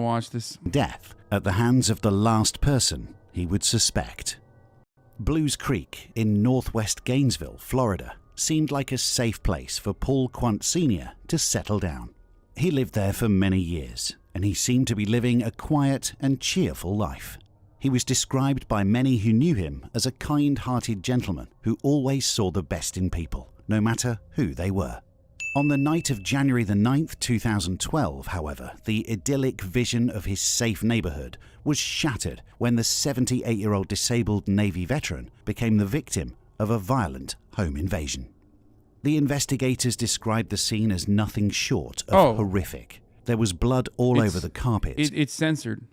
watch this. Death at the hands of the last person he would suspect. Blues Creek in northwest Gainesville, Florida, seemed like a safe place for Paul Quant Sr. to settle down. He lived there for many years, and he seemed to be living a quiet and cheerful life. He was described by many who knew him as a kind-hearted gentleman who always saw the best in people, no matter who they were. On the night of January the 9th, 2012, however, the idyllic vision of his safe neighborhood was shattered when the 78-year-old disabled Navy veteran became the victim of a violent home invasion. The investigators described the scene as nothing short of horrific. There was blood all over the carpet. It's censored.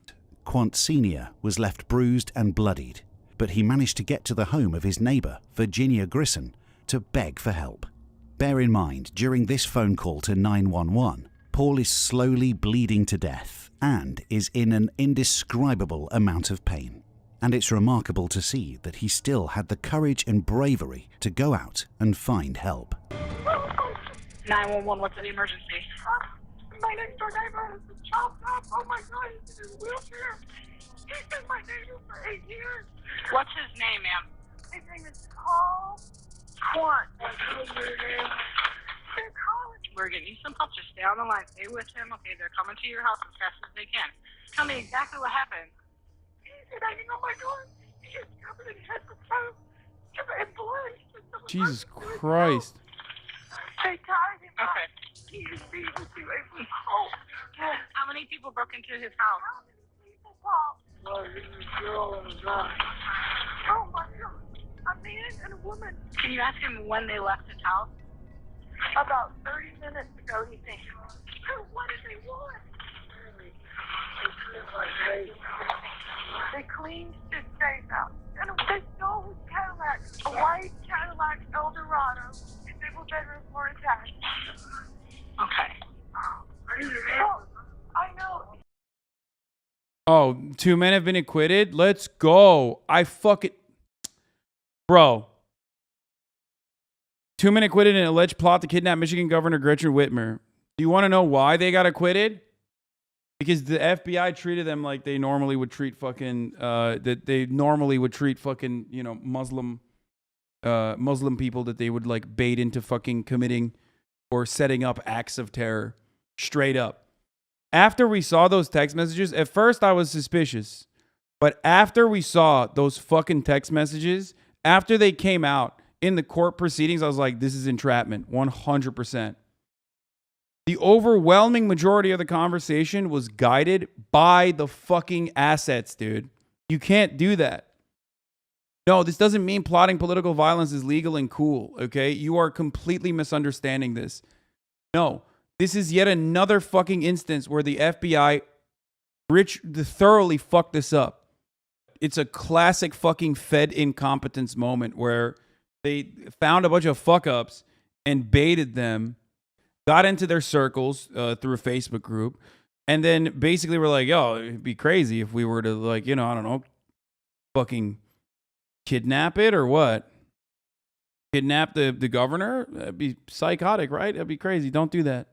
Quant Sr. was left bruised and bloodied, but he managed to get to the home of his neighbor, Virginia Grissom, to beg for help. Bear in mind, during this phone call to 911, Paul is slowly bleeding to death and is in an indescribable amount of pain. And it's remarkable to see that he still had the courage and bravery to go out and find help. 911, what's the emergency? My next door neighbor is chopped up. Oh my God, he's in his wheelchair. He's been my neighbor for 8 years. What's his name, ma'am? His name is Paul Quant. They're calling. We're getting you some help. Just stay on the line. Stay with him. Okay, they're coming to your house as fast as they can. Tell me exactly what happened. He's banging on my door. He's covered in head to toe. And blood. Jesus Christ. They tied him up. Okay. He is being away from home. How many people broke into his house? How many people, Paul? Well, this girl and a guy. Oh my God. A man and a woman. Can you ask him when they left his house? About 30 minutes ago, he thinks. What did they want? They cleaned his safe out. And they stole his Cadillac. A white Cadillac Eldorado. His single bedroom were attached. Okay. Oh, I know. Oh, 2 men have been acquitted? Let's go. Bro. 2 men acquitted in an alleged plot to kidnap Michigan Governor Gretchen Whitmer. Do you want to know why they got acquitted? Because the FBI treated them like they normally would treat fucking, you know, Muslim people that they would like bait into fucking committing or setting up acts of terror. Straight up. After we saw those text messages, at first I was suspicious. But after we saw those fucking text messages, after they came out in the court proceedings, I was like, this is entrapment. 100%. The overwhelming majority of the conversation was guided by the fucking assets, dude. You can't do that. No, this doesn't mean plotting political violence is legal and cool, okay? You are completely misunderstanding this. No, this is yet another fucking instance where the FBI thoroughly fucked this up. It's a classic fucking Fed incompetence moment where they found a bunch of fuck-ups and baited them, got into their circles through a Facebook group, and then basically were like, yo, it'd be crazy if we were to, like, you know, I don't know, fucking kidnap it or what? Kidnap the governor? That'd be psychotic, right? That'd be crazy. Don't do that.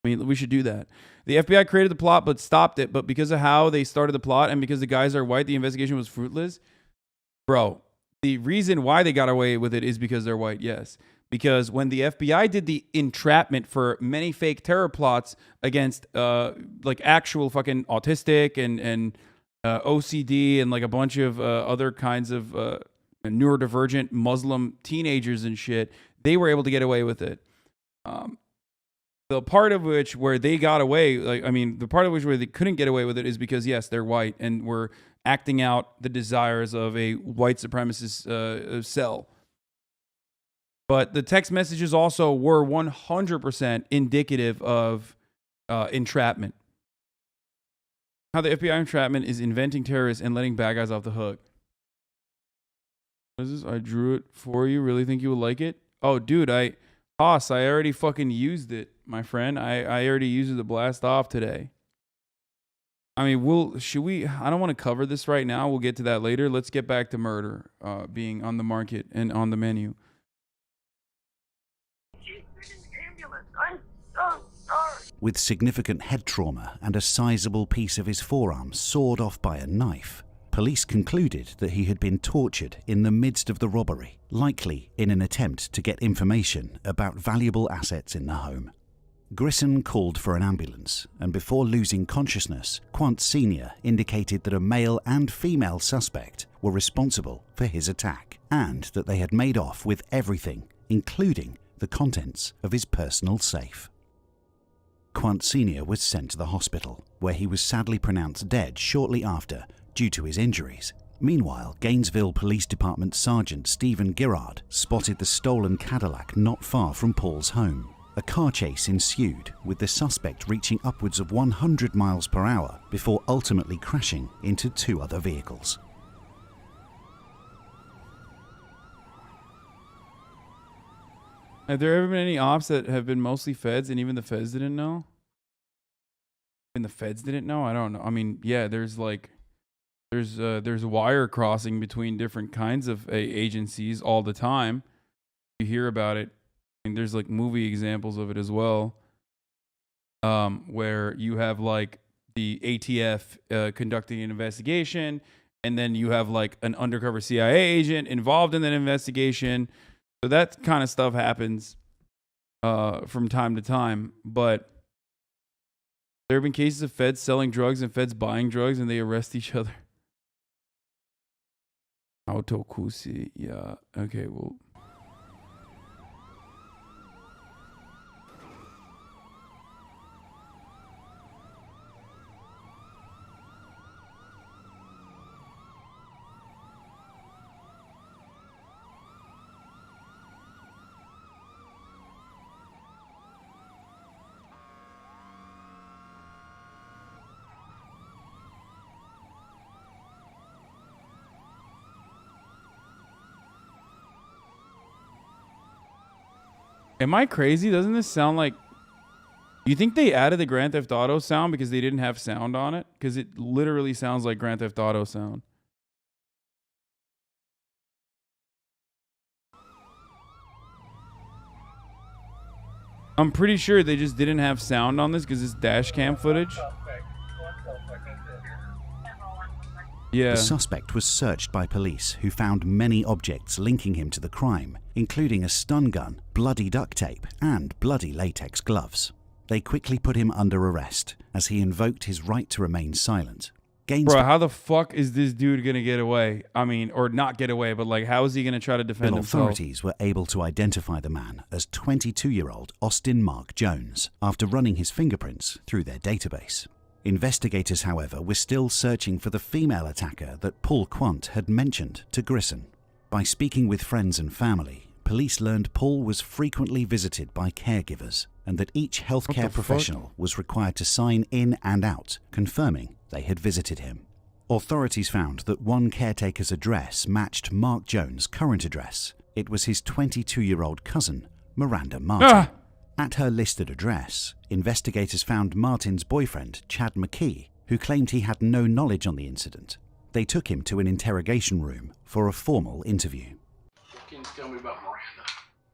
I mean, we should do that. The FBI created the plot but stopped it. But because of how they started the plot and because the guys are white, the investigation was fruitless. Bro, the reason why they got away with it is because they're white, yes. Because when the FBI did the entrapment for many fake terror plots against like actual fucking autistic and OCD and like a bunch of other kinds of neurodivergent Muslim teenagers and shit, they were able to get away with it. The part of which where they got away, the part of which where they couldn't get away with it is because, yes, they're white and were acting out the desires of a white supremacist cell. But the text messages also were 100% indicative of entrapment. How the FBI entrapment is inventing terrorists and letting bad guys off the hook. What is this? I drew it for you. Really think you would like it? Oh, dude, I already fucking used it, my friend. I already used it to blast off today. I mean, should we? I don't want to cover this right now. We'll get to that later. Let's get back to murder being on the market and on the menu. She's in an ambulance. I'm so sorry. with significant head trauma and a sizable piece of his forearm sawed off by a knife. Police concluded that he had been tortured in the midst of the robbery, likely in an attempt to get information about valuable assets in the home. Grissom called for an ambulance, and before losing consciousness, Quant Sr. indicated that a male and female suspect were responsible for his attack, and that they had made off with everything, including the contents of his personal safe. Quant Sr. was sent to the hospital, where he was sadly pronounced dead shortly after due to his injuries. Meanwhile, Gainesville Police Department Sergeant Stephen Girard spotted the stolen Cadillac not far from Paul's home. A car chase ensued, with the suspect reaching upwards of 100 miles per hour before ultimately crashing into 2 other vehicles. Have there ever been any ops that have been mostly feds and even the feds didn't know? And the feds didn't know? I don't know. I mean, yeah, there's wire crossing between different kinds of agencies all the time. You hear about it. I mean, there's like movie examples of it as well, where you have like the ATF conducting an investigation, and then you have like an undercover CIA agent involved in that investigation. So that kind of stuff happens from time to time. But there have been cases of feds selling drugs and feds buying drugs, and they arrest each other. Autokusi, yeah. Okay, well. Am I crazy? Doesn't this sound like... You think they added the Grand Theft Auto sound because they didn't have sound on it? Because it literally sounds like Grand Theft Auto sound. I'm pretty sure they just didn't have sound on this because it's dash cam footage. Yeah. The suspect was searched by police, who found many objects linking him to the crime, including a stun gun, bloody duct tape, and bloody latex gloves. They quickly put him under arrest, as he invoked his right to remain silent. Bro, how the fuck is this dude gonna get away? I mean, or not get away, but like, how is he gonna try to defend himself? Authorities were able to identify the man as 22-year-old Austin Mark Jones, after running his fingerprints through their database. Investigators, however, were still searching for the female attacker that Paul Quant had mentioned to Grissom. By speaking with friends and family, police learned Paul was frequently visited by caregivers, and that each healthcare professional was required to sign in and out, confirming they had visited him. Authorities found that one caretaker's address matched Mark Jones' current address. It was his 22-year-old cousin, Miranda Martin. At her listed address, investigators found Martin's boyfriend, Chad McKee, who claimed he had no knowledge on the incident. They took him to an interrogation room for a formal interview. What can you tell me about Miranda?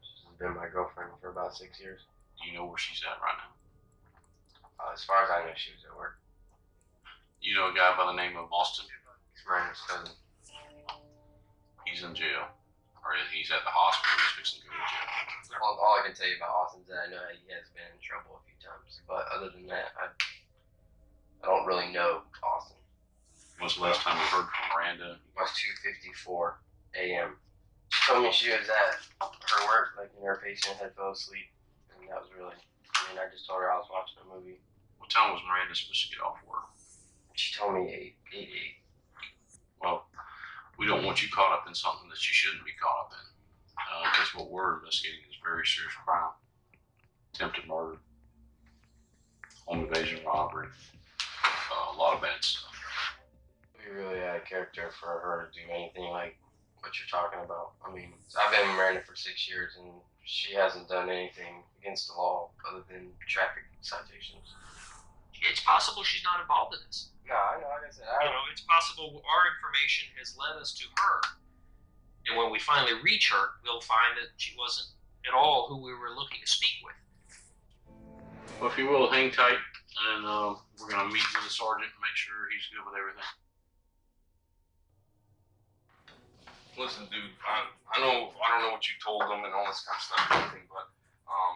She's been my girlfriend for about 6 years. Do you know where she's at right now? As far as I know, she was at work. You know a guy by the name of Austin? He's Miranda's cousin. He's in jail. Or he's at the hospital. He's fixing to go to jail. All I can tell you about Austin is that I know he has been in trouble a few times. But other than that, I don't really know Austin. When's the last time we heard from Miranda? It was 2:54 a.m. She told me she was at her work, like, and her patient had fell asleep. And that was really, I just told her I was watching a movie. What time was Miranda supposed to get off work? She told me 8. Well, we don't want you caught up in something that you shouldn't be caught up in. Because what we're investigating is very serious crime. Attempted murder, home invasion, robbery, a lot of bad stuff. It'd be really out of character for her to do anything like what you're talking about. I mean, I've been with Miranda for 6 years, and she hasn't done anything against the law other than traffic citations. It's possible she's not involved in this. No, I know, like I said, It's possible our information has led us to her. And when we finally reach her, we'll find that she wasn't at all who we were looking to speak with. Well, if you will, hang tight, and we're gonna meet with the sergeant and make sure he's good with everything. Listen, dude, I don't know what you told them and all this kind of stuff and everything, but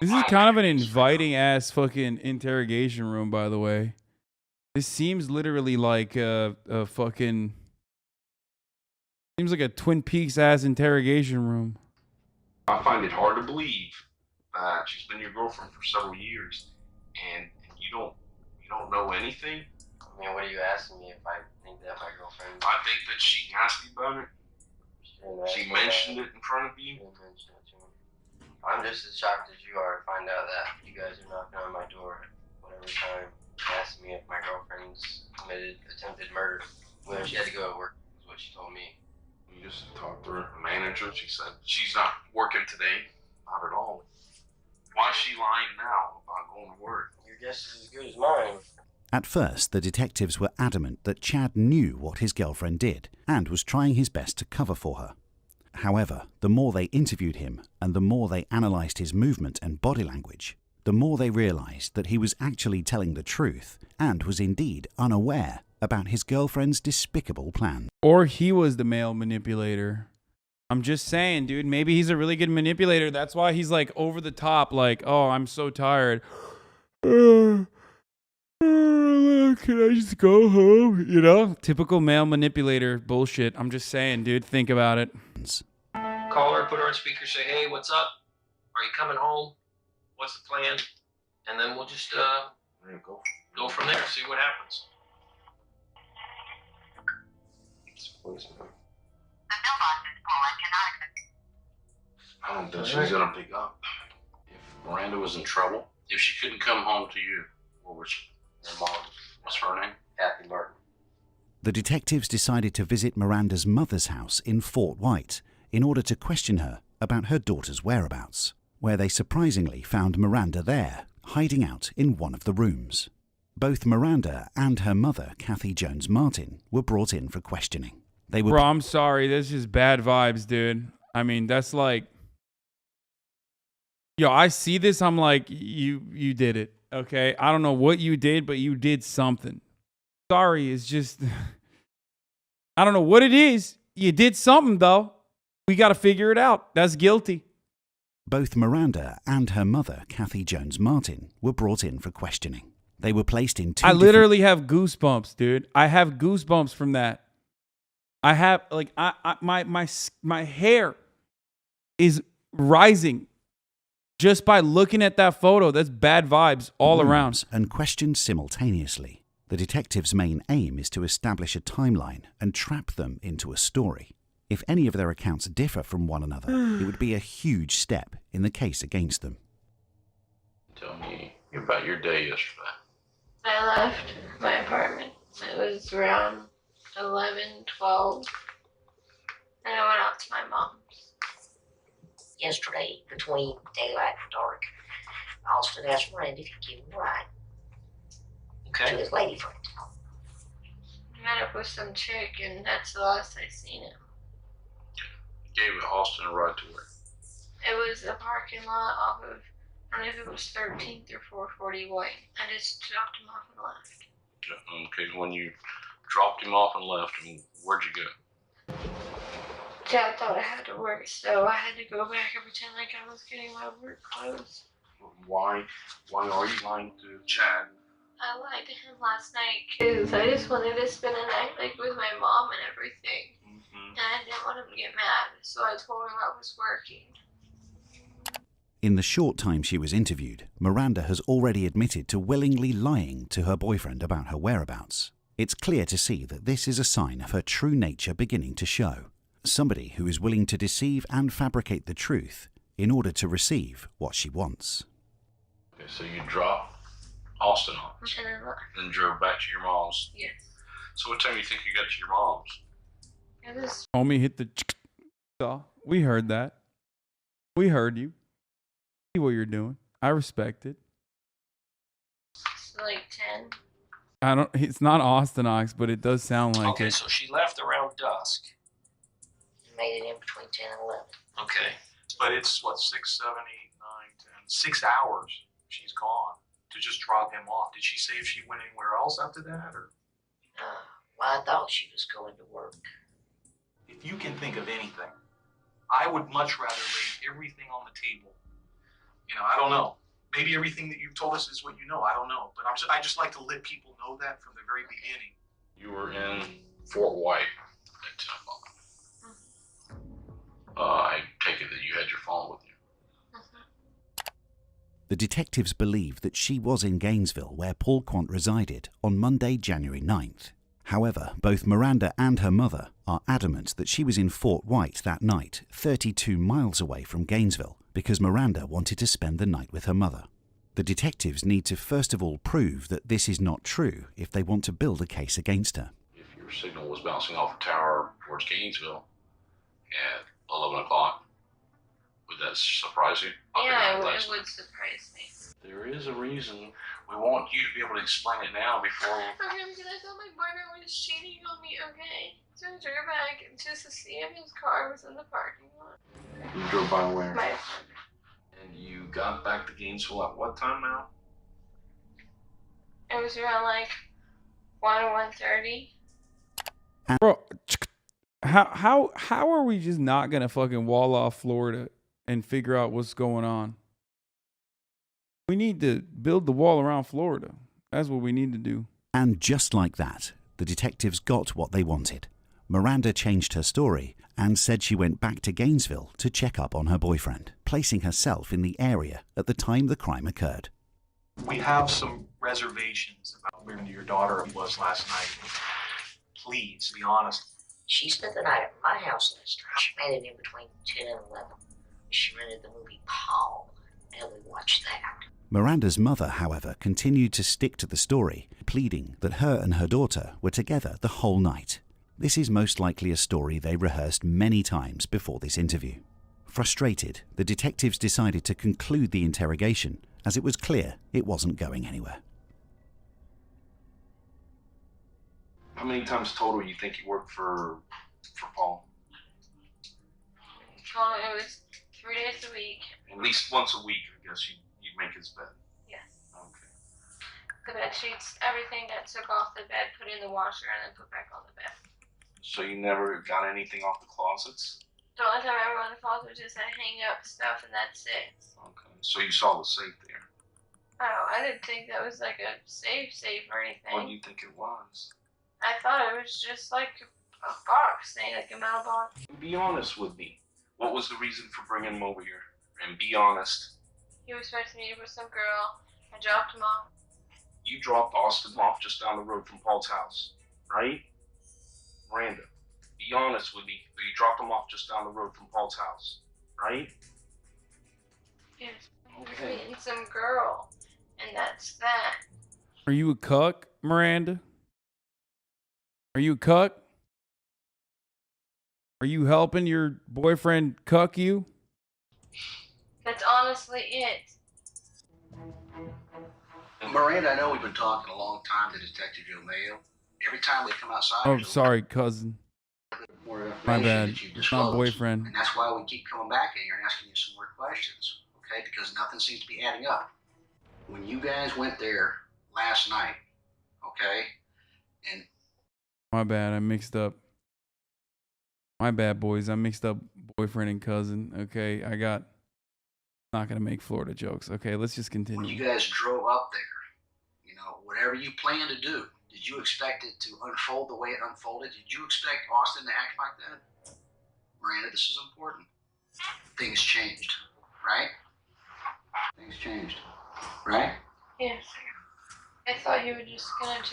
This is kind of an inviting ass fucking interrogation room, by the way. This seems literally like a fucking... Seems like a Twin Peaks ass interrogation room. I find it hard to believe that she's been your girlfriend for several years, and you don't know anything. I mean, what are you asking me if I think that my girlfriend? I think that she asked you about it. She mentioned it in front of you. I'm just as shocked as you are to find out that you guys are knocking on my door at whatever time, asking me if my girlfriend's committed attempted murder. Well, she had to go to work, is what she told me. You just talked to her manager. She said she's not working today. Not at all. Why is she lying now about going to work? Your guess is as good as mine. At first, the detectives were adamant that Chad knew what his girlfriend did and was trying his best to cover for her. However, the more they interviewed him and the more they analysed his movement and body language, the more they realised that he was actually telling the truth and was indeed unaware about his girlfriend's despicable plan. Or he was the male manipulator. I'm just saying, dude, maybe he's a really good manipulator. That's why he's like over the top, like, oh, I'm so tired. Can I just go home? You know? Typical male manipulator bullshit. I'm just saying, dude, think about it. Call her, put her on speaker, say, hey, what's up? Are you coming home? What's the plan? And then we'll just go from there, see what happens. I don't think she's gonna pick up. If Miranda was in trouble, if she couldn't come home to you, what was she? Her mom. What's her name? Kathy Martin. The detectives decided to visit Miranda's mother's house in Fort White in order to question her about her daughter's whereabouts, where they surprisingly found Miranda there, hiding out in one of the rooms. Both Miranda and her mother, Kathy Jones Martin, were brought in for questioning. They were... Bro, I'm sorry. That's just bad vibes, dude. I mean, that's like... Yo, I see this. I'm like, you did it. Okay? I don't know what you did, but you did something. Sorry, it's just... I don't know what it is. You did something, though. We got to figure it out. That's guilty. Both Miranda and her mother, Kathy Jones Martin, were brought in for questioning. They were placed in two... I literally have goosebumps, dude. I have goosebumps from that. I have, like, my hair is rising just by looking at that photo. That's bad vibes all around. And questioned simultaneously. The detective's main aim is to establish a timeline and trap them into a story. If any of their accounts differ from one another, it would be a huge step in the case against them. Tell me about your day yesterday. I left my apartment. It was around 11, 12, and I went out to my mom's. Yesterday, between daylight and dark, Austin asked Randy to give him a ride to Okay. his lady friend. I met up with some chick, and that's the last I seen him. Gave Austin a ride to work. It was a parking lot off of, I don't know if it was 13th or 440 White. I just dropped him off and left. Okay, when you dropped him off and left, where'd you go? Dad thought I had to work, so I had to go back and pretend like I was getting my work clothes. Why are you lying to Chad? I lied to him last night because I just wanted to spend a night like with my mom and everything. And I didn't want him to get mad, so I told him I was working. In the short time she was interviewed, Miranda has already admitted to willingly lying to her boyfriend about her whereabouts. It's clear to see that this is a sign of her true nature beginning to show. Somebody who is willing to deceive and fabricate the truth in order to receive what she wants. Okay, so you dropped Austin off, And then left. then drove back to your mom's. Yes. So what time do you think you got to your mom's? It was Homie hit the... We heard that. We heard you. See what you're doing. I respect it. like 10. I don't... It's not Austin Ox, but it does sound like Okay, it. so she left around dusk. Made it in between 10 and 11. Okay. But it's what, 6, 7, 8, 9, 10, 6 hours she's gone. to just drop him off. Did she say if she went anywhere else after that, or? Well, I thought she was going to work. If you can think of anything, I would much rather lay everything on the table. You know, I don't know. Maybe everything that you've told us is what you know. I don't know. But I just like to let people know that from the very beginning. You were in Fort White at 10 o'clock. I take it that you had your phone with you. The detectives believe that she was in Gainesville, where Paul Quant resided, on Monday, January 9th. However, both Miranda and her mother are adamant that she was in Fort White that night, 32 miles away from Gainesville, because Miranda wanted to spend the night with her mother. The detectives need to first of all prove that this is not true if they want to build a case against her. If your signal was bouncing off a tower towards Gainesville at 11 o'clock, would that surprise you? Yeah, it would surprise me. There is a reason. We want you to be able to explain it now before. Okay, because I thought my boyfriend was cheating on me, okay? So I drove back just to see if his car was in the parking lot. You drove by where? My And you got back to Gainesville at what time now? It was around like 1 or 1:30. Bro, how are we just not gonna fucking wall off Florida and figure out what's going on? We need to build the wall around Florida. That's what we need to do. And just like that, the detectives got what they wanted. Miranda changed her story and said she went back to Gainesville to check up on her boyfriend, placing herself in the area at the time the crime occurred. We have some reservations about where your daughter was last night. Please, be honest. She spent the night at my house last night. She made it in between 10 and 11. She rented the movie Paul, and we watched that. Miranda's mother, however, continued to stick to the story, pleading that her and her daughter were together the whole night. This is most likely a story they rehearsed many times before this interview. Frustrated, the detectives decided to conclude the interrogation, as it was clear it wasn't going anywhere. How many times total you think you worked for Paul? Well, it was 3 days a week. At least once a week, I guess you'd make his bed. Yes. Okay. The bed sheets, everything that took off the bed, put in the washer, and then put back on the bed. So you never got anything off the closets? The only time I ever went to the closet was just to hang up stuff, and that's it. Okay. So you saw the safe there. Oh, I didn't think that was like a safe or anything. What do you think it was? I thought it was just like a box, like a metal box. Be honest with me. What was the reason for bringing him over here? And be honest. He was supposed to meet with some girl. I dropped him off. You dropped Austin off just down the road from Paul's house, right? Miranda, be honest with me. You dropped him off just down the road from Paul's house, right? Yes. He was meeting some girl, and that's that. Are you a cuck, Miranda? Are you a cuck? Are you helping your boyfriend cuck you? That's honestly it. Miranda, I know we've been talking a long time to Detective Joe Mayo. Every time we come outside, Oh, sorry, cousin. more information My bad. that you It's not disclose. boyfriend. And that's why we keep coming back in here and asking you some more questions, okay? Because nothing seems to be adding up. When you guys went there last night, okay, and My bad. I mixed up. My bad, boys. I mixed up boyfriend and cousin. Okay, not gonna make Florida jokes. Okay, let's just when continue. you guys drove up there, you know, whatever you planned to do, did you expect it to unfold the way it unfolded? Did you expect Austin to act like that? Miranda, this is important. Things changed, right? Things changed, right? Yes, sir. I thought you were just gonna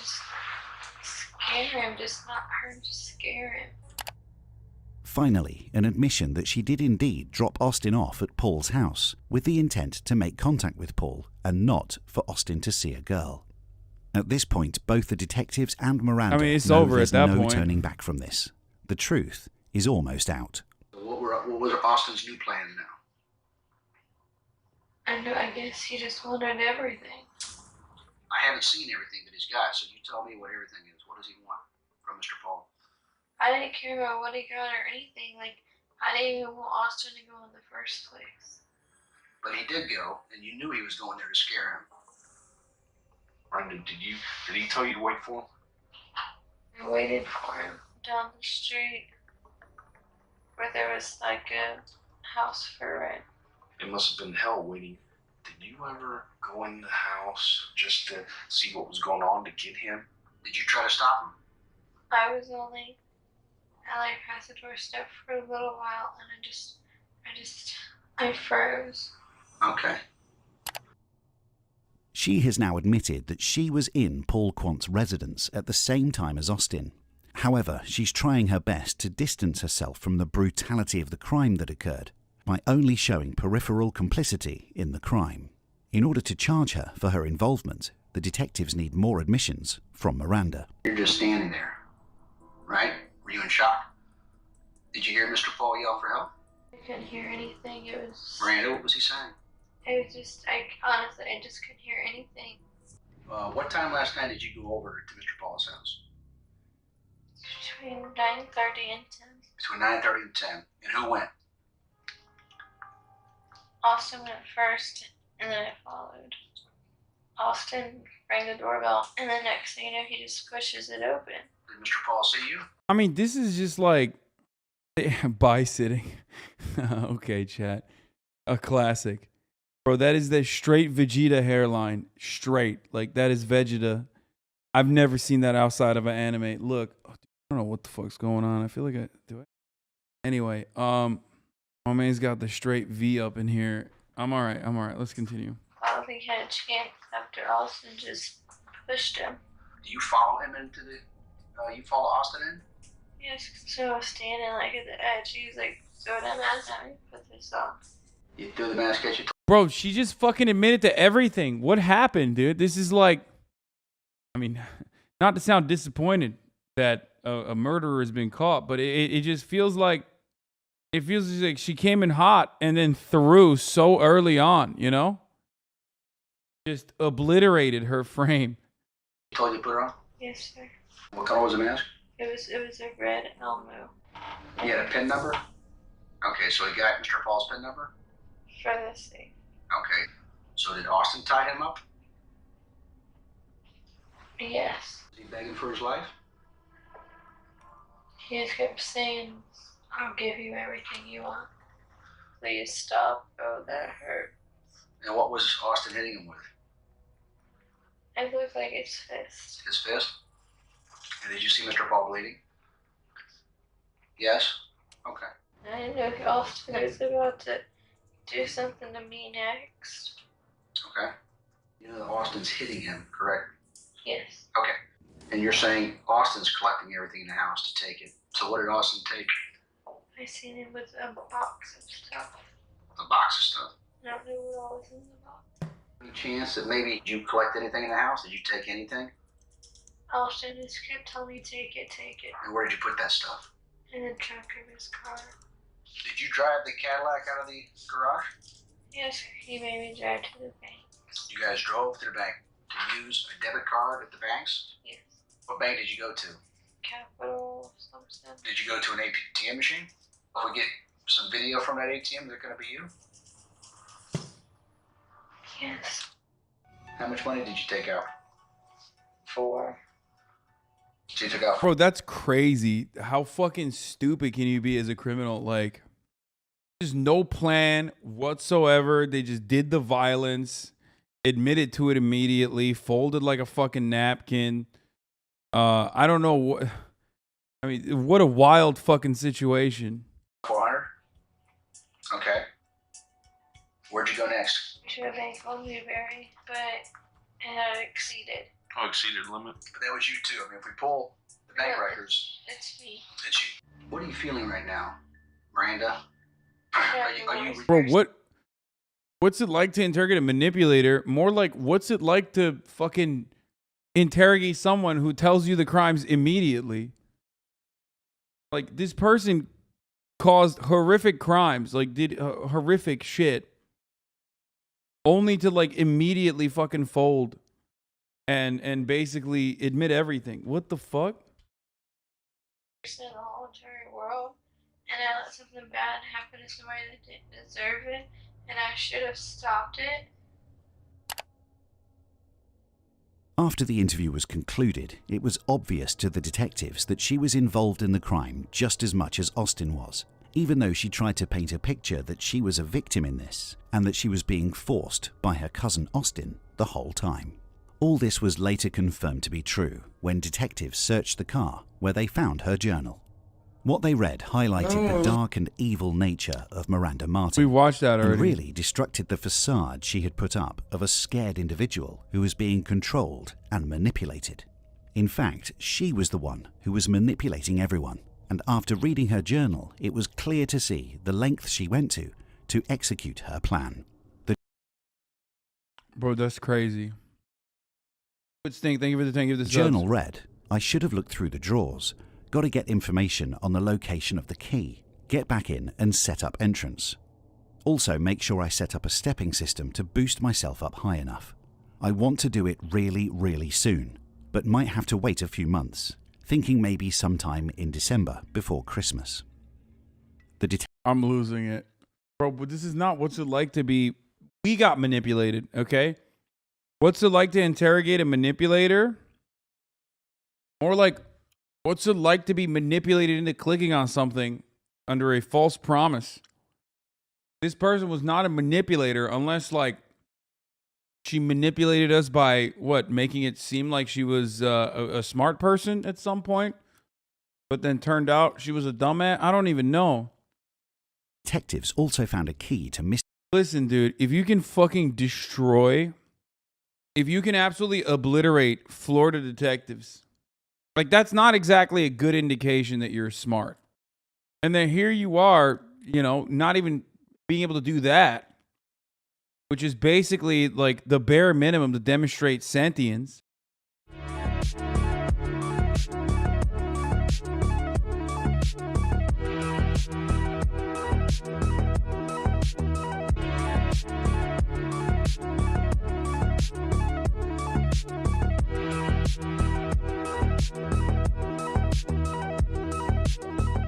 scare him, just not hurt, just scare him. Finally, an admission that she did indeed drop Austin off at Paul's house with the intent to make contact with Paul and not for Austin to see a girl. At this point, both the detectives and Miranda it's know over there's at that no point. turning back from this. The truth is almost out. So what was Austin's new plans now? I guess he just wanted everything. I haven't seen everything that he's got, so you tell me what everything is. What does he want from Mr. Paul? I didn't care about what he got or anything. Like, I didn't even want Austin to go in the first place. But he did go, and you knew he was going there to scare him. Brenda, did he tell you to wait for him? I waited for him down the street where there was like a house for rent. It must have been hell waiting. Did you ever go in the house just to see what was going on to get him? Did you try to stop him? I was only at like past the doorstep for a little while, and I froze. Okay. She has now admitted that she was in Paul Quant's residence at the same time as Austin. However, she's trying her best to distance herself from the brutality of the crime that occurred by only showing peripheral complicity in the crime. In order to charge her for her involvement, the detectives need more admissions from Miranda. You're just standing there, right? Were you in shock? Did you hear Mr. Paul yell for help? I couldn't hear anything. It was. Miranda, what was he saying? It was just. Honestly, I just couldn't hear anything. What time last night did you go over to Mr. Paul's house? Between 9:30 and 10. Between 9:30 and 10. And who went? Austin went first, and then I followed. Austin rang the doorbell, and the next thing you know, he just pushes it open. Did Mr. Paul see you? I mean, this is just like bi-sitting. Okay, chat. A classic. Bro, that is the straight Vegeta hairline. Straight. Like, that is Vegeta. I've never seen that outside of an anime. Look, I don't know what the fuck's going on. I feel like I do it. Anyway, my man's got the straight V up in here. I'm all right. Let's continue. I don't think he had a chance after Austin just pushed him. Do you follow him into the... you follow Austin in? Yes, so I was standing like at the edge. He was like, throw that mask at me, put this on. You threw the mask at you? Bro, she just fucking admitted to everything. What happened, dude? This is like... I mean, not to sound disappointed that a murderer has been caught, but it just feels like... It feels like she came in hot and then threw so early on, you know? Just obliterated her frame. He told you to put it on? Yes, sir. What color was the mask? It was a red Elmo. He had a PIN number? Okay, so he got Mr. Paul's PIN number? For the safe. Okay. So did Austin tie him up? Yes. Was he begging for his life? He just kept saying, I'll give you everything you want. Please stop. Oh, that hurt. And what was Austin hitting him with? It looked like his fist. His fist? And did you see Mr. Paul bleeding? Yes? Okay. I didn't know if Austin was about to do something to me next. Okay. You know that Austin's hitting him, correct? Yes. Okay. And you're saying Austin's collecting everything in the house to take it. So what did Austin take? I seen him with a box of stuff. A box of stuff. I don't know what all was in the box. Any chance that maybe you collect anything in the house? Did you take anything? Austin just kept telling me, take it. And where did you put that stuff? In the trunk of his car. Did you drive the Cadillac out of the garage? Yes, he made me drive to the bank. You guys drove to the bank to use a debit card at the banks? Yes. What bank did you go to? Capital something. Did you go to an ATM machine? If we get some video from that ATM, is it going to be you? Yes. How much money did you take out? 4. So you took out... Bro, that's crazy. How fucking stupid can you be as a criminal? Like, there's no plan whatsoever. They just did the violence, admitted to it immediately, folded like a fucking napkin. I don't know what... I mean, what a wild fucking situation. 400? Okay. Where'd you go next? To a bank on Newberry, but it had exceeded. Oh, exceeded limit. But that was you too. I mean, if we pull the bank records, It's me. it's you. What are you feeling right now, Miranda? Are you Bro, what's it like to interrogate a manipulator? More like, what's it like to fucking interrogate someone who tells you the crimes immediately? Like, this person caused horrific crimes, like did horrific shit, only to like immediately fucking fold and basically admit everything. What the fuck? In the whole entire world, and I let something bad happen to somebody that didn't deserve it, and I should have stopped it. After the interview was concluded, it was obvious to the detectives that she was involved in the crime just as much as Austin was, even though she tried to paint a picture that she was a victim in this and that she was being forced by her cousin Austin the whole time. All this was later confirmed to be true when detectives searched the car where they found her journal. What they read highlighted the dark and evil nature of Miranda Martin. We watched that already. And really destructed the facade she had put up of a scared individual who was being controlled and manipulated. In fact, she was the one who was manipulating everyone. And after reading her journal, it was clear to see the lengths she went to execute her plan. Bro, that's crazy. Thank you for the journal read, "I should have looked through the drawers. Got to get information on the location of the key, get back in and set up entrance. Also make sure I set up a stepping system to boost myself up high enough. I want to do it really, really soon, but might have to wait a few months, thinking maybe sometime in December before Christmas." I'm losing it. Bro, but this is not what's it like to be... We got manipulated, okay? What's it like to interrogate a manipulator? Or like, what's it like to be manipulated into clicking on something under a false promise? This person was not a manipulator unless, like, she manipulated us by, what, making it seem like she was a smart person at some point, but then turned out she was a dumbass? I don't even know. Detectives also found a key to Listen, dude, if you can fucking destroy, if you can absolutely obliterate Florida detectives, like, that's not exactly a good indication that you're smart. And then here you are, you know, not even being able to do that, which is basically like the bare minimum to demonstrate sentience.